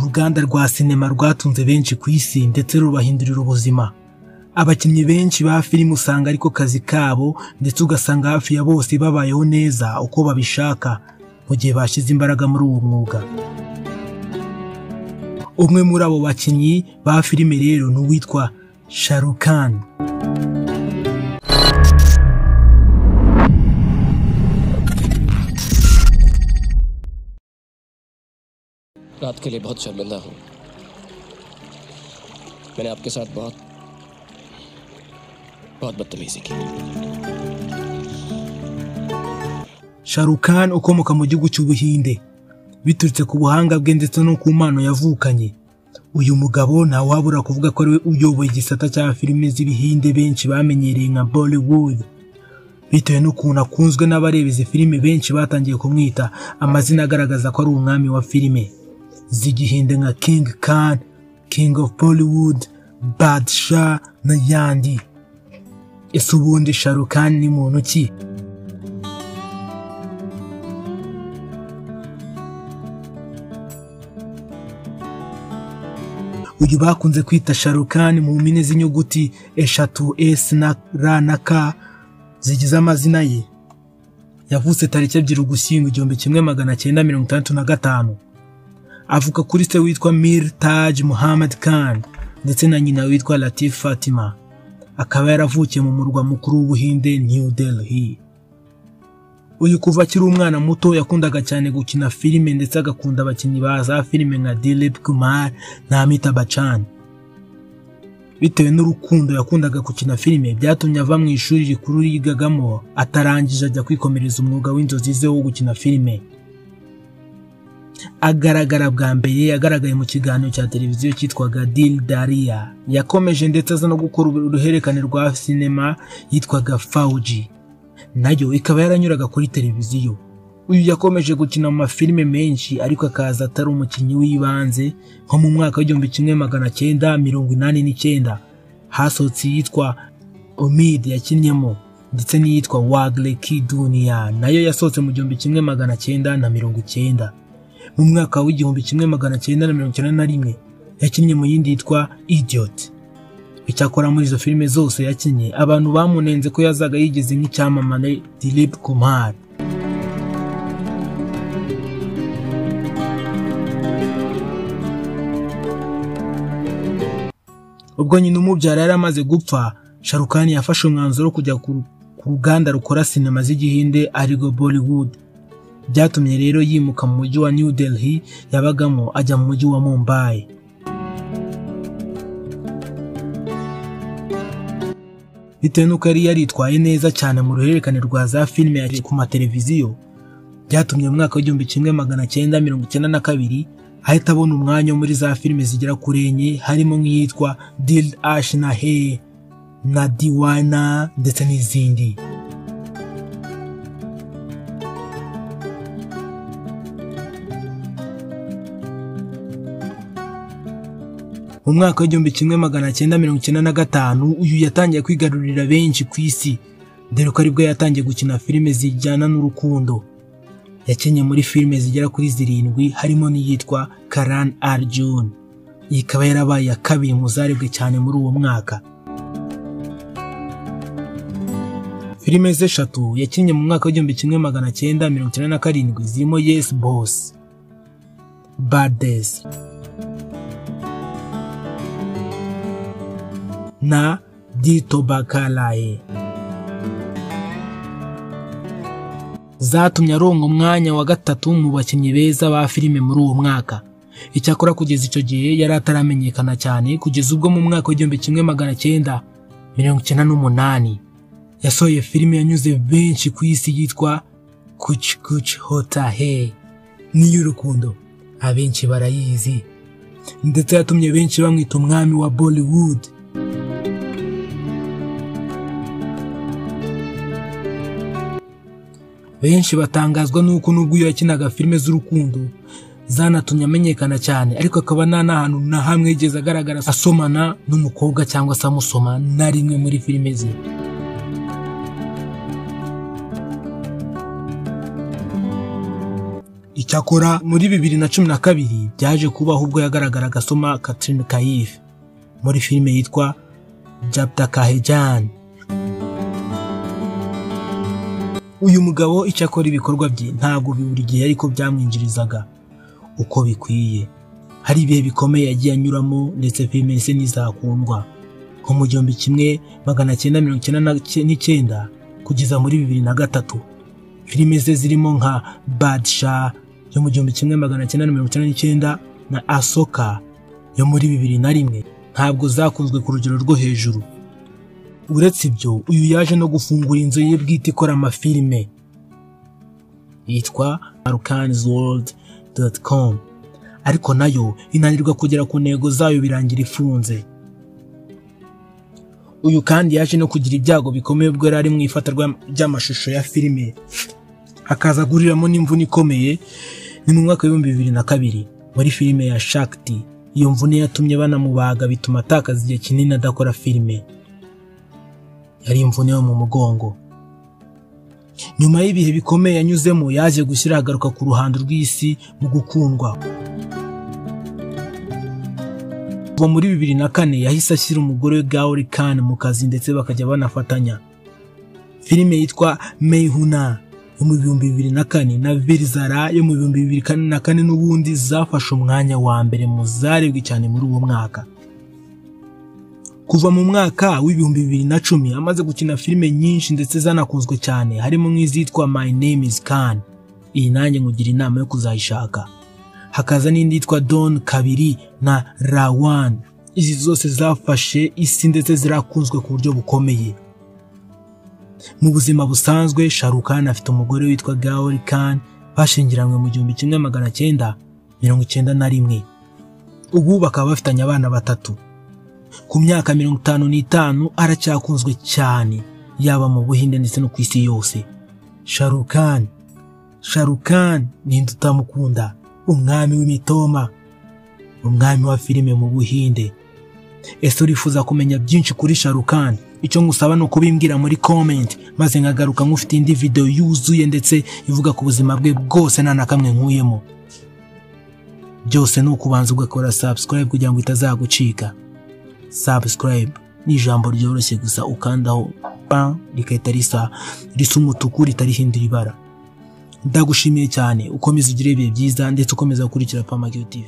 uruganda rwa sinema rwatunze benshi ku isi ndetse rubahindurira ubuzima. Abakinnyi benshi ba filime usanga ariko kazi kabo ndetse ugasanga hafi ya bose babayeho neza uko babishaka mu gihe bashize imbaraga muri uwo mwuga. Umwe muri abo bakinnyi ba filime rero ni uwitwa SHAHRUKH KHAN. रात के लिए बहुत शर्मिंदा हूँ। मैंने आपके साथ बहुत बदतमीजी की। SHAHRUKH KHAN ukomoka mu gihugu cy'Ubuhinde biturutse ku buhanga bwe ndetse no ku mpano yavukanye. Uyu mugabo nta wabura kuvuga ko ariwe uyoboye igisata cya filime z'ibihinde benshi bamenyereye nka Bollywood. Bitewe n'ukuntu akunzwe n'abareba izi filime benshi batangiye kumwita amazina agaragaza ko ari umwami wa filime z'igihinde nka King Khan, King of Bollywood, Badshah n'ayandi. Ese ubundi SHAHRUKH KHAN ni muntu ki? Uyu bakunze kwita SHAHRUKH KHAN mu mpine z'inyuguti eshatu S na R na K zigize amazina ye. Yavutse tariki 2 Ugushyingo 1965. Avuka kuri se witwa Mir Taj Muhammad Khan ndetse na nyina witwa Latif Fatima. Akaba yaravukiye mu murwa mukuru w'Ubuhinde New Delhi. Uyu kuva akiri umwana muto yakundaga cyane gukina filime ndetse agakunda abakinnyi ba za filime nka Dilip Kumar na Amitabh Bachchan. Bitewe n'urukundo yakundaga gukina filime byatumye ava mu ishuri rikuru yigagamo atarangije ajya kwikomereza umwuga w'inzozi ze wo gukina filime. Agaragara bwa mbere yagaragaye mu kiganiro cya televiziyo cyitwaga Dil Daria. Yakomeje ndetse aza no gukora uruhererekane rwa sinema yitwaga Fauji, nayo ikaba yaranyuraga kuri televiziyo. Uyu yakomeje gukina mu mafilime menshi ariko akaza atari umukinnyi w'ibanze. Nko mu mwaka w'1989 hasohotse yitwa Umid yakinnyemo ndetse n'iyitwa Wagle Ki Duniya nayo yasohotse mu 1990. Mu mwaka w'1991 yakinnye mu yindi yitwa Idiot. Icyakora muri izo filime zose yakinnye abantu bamunenze ko yazaga yigeze nk'icyamamare Dilip Kumar. Ubwo nyina umubyara yari amaze gupfa, SHAHRUKH KHAN yafashe umwanzuro wo kujya ku ruganda rukora sinema z'igihinde arirwo Bollywood. Byatumye rero yimuka mu mujyi wa New Delhi yabagamo ajya mu mujyi wa Mumbai. Bitewe n'uko yari yaritwaye neza cyane mu ruhererekane rwa za filime yari ku mateleviziyo, byatumye mu mwaka w'1992 ahita abona umwanya muri za filime zigera kuri enye harimo nk'iyitwa Dil Ashna Hai na Diwana ndetse n'izindi. Mu mwaka w'1995 uyu yatangiye kwigarurira benshi ku isi, dore ko aribwo yatangiye gukina filime zijyana n'urukundo. Yakinnye muri filime zigera kuri 7 harimo n'iyitwa Karan Arjun. Iyi ikaba yarabaye ya kabiri mu zarebwe cyane muri uwo mwaka. Filime ze 3 yakinnye mu mwaka w'1997 zirimo Yes Boss, Bad Days na Dito Bakalaye. Zatumye aronka umwanya wa 3 mu bakinnyi beza ba filime muri uwo mwaka. Icyakora kugeza icyo gihe yari ataramenyekana cyane kugeza ubwo mu mwaka w'1998 yasohoye filime yanyuze benshi ku isi yitwa Kuch Kuch Hota Hai n'iy'urukundo. Abenshi barayizi ndetse yatumye benshi bamwita umwami wa Bollywood. Benshi batangazwa nuko nubwo yakinaga filime z'urukundo zanatumye amenyekana cyane, ariko akaba nta n'ahantu na hamwe yigeze agaragara asomana n'umukobwa cyangwa se amusoma na rimwe muri filime ze. Icyakora muri 2012 byaje kubaho ubwo yagaragaraga asoma Katrina Kaif muri filime yitwa Jabta Kahejan. Uyu mugabo icyakora ibikorwa bye ntabwo buri gihe ariko byamwinjirizaga uko bikwiye. Hari ibihe bikomeye yagiye anyuramo ndetse filime ze nizakundwa nko mu 1999 kugeza muri 2003. Filime ze zirimo nka Badshah yo mu 1999 na Asoka yo muri 2001 ntabwo zakunzwe ku rugero rwo hejuru. Uretse ibyo, uyu yaje no gufungura inzu ye bwite ikora amafilime yitwa ShahrukKhansworld.com, ariko nayo inanirwa kugera ku ntego zayo birangira ifunze. Uyu kandi yaje no kugira ibyago bikomeye ubwo yari mu ifatarwa ry'amashusho ya filime, akaza guriramo n'imvune ikomeye. Ni mu mwaka wa 2002 muri filime ya Shakti. Iyo mvune yatumye banamubaga bituma atakaza igihe kinini adakora filime. Yari imvune yo mu mugongo. Nyuma y'ibihe bikomeye yanyuzemo yaje gushyira agaruka ku ruhando rw'isi mu gukundwa. Kuva muri 2004 yahise ashyira umugore we SHAHRUKH KHAN mu kazi ndetse bakajya banafatanya. Filime yitwa Menya yo mu 2004 na Verzara yo mu 2004 n'ubundi zafashe umwanya wa mbere mu zarebwe cyane muri uwo mwaka. Kuva mu mwaka w'2010 amaze gukina filime nyinshi ndetse zanakunzwe cyane, harimo nk'izitwa My Name is Khan, iyi nanjye ngugira inama yo kuzayishaka. Hakaza n'indi yitwa Don Kabiri na Rawan. Izi zose zafashe isi ndetse zirakunzwe ku buryo bukomeye. Mu buzima busanzwe SHAHRUKH KHAN afite umugore witwa SHAHRUKH KHAN bashingiranywe mu 1991. Ubu bakaba bafitanye abana batatu. Ku myaka 55 aracyakunzwe cyane yaba mu Buhinde ndetse no ku isi yose. SHAHRUKH KHAN ni tutamukunda, umwami w'imitoma, umwami wa filime mu Buhinde. Ese urifuza kumenya byinshi kuri SHAHRUKH KHAN? Icyo ngusaba no kubimbwira muri comment maze nkagaruka nkufite indi video yuzuye ndetse ivuga ku buzima bwe bwose nta nakamwe nkuyemo. Byose no kubanza ugakora subscribe kugira ngo itazagucika. Subscribe ni ijambo ryoroshye gusa ukandaho rikahita risa umutuku ritarihindura ibara. Ndagushimiye cyane, ukomeza ugire ibihe byiza ndetse ukomeza gukurikira Pamagio TV.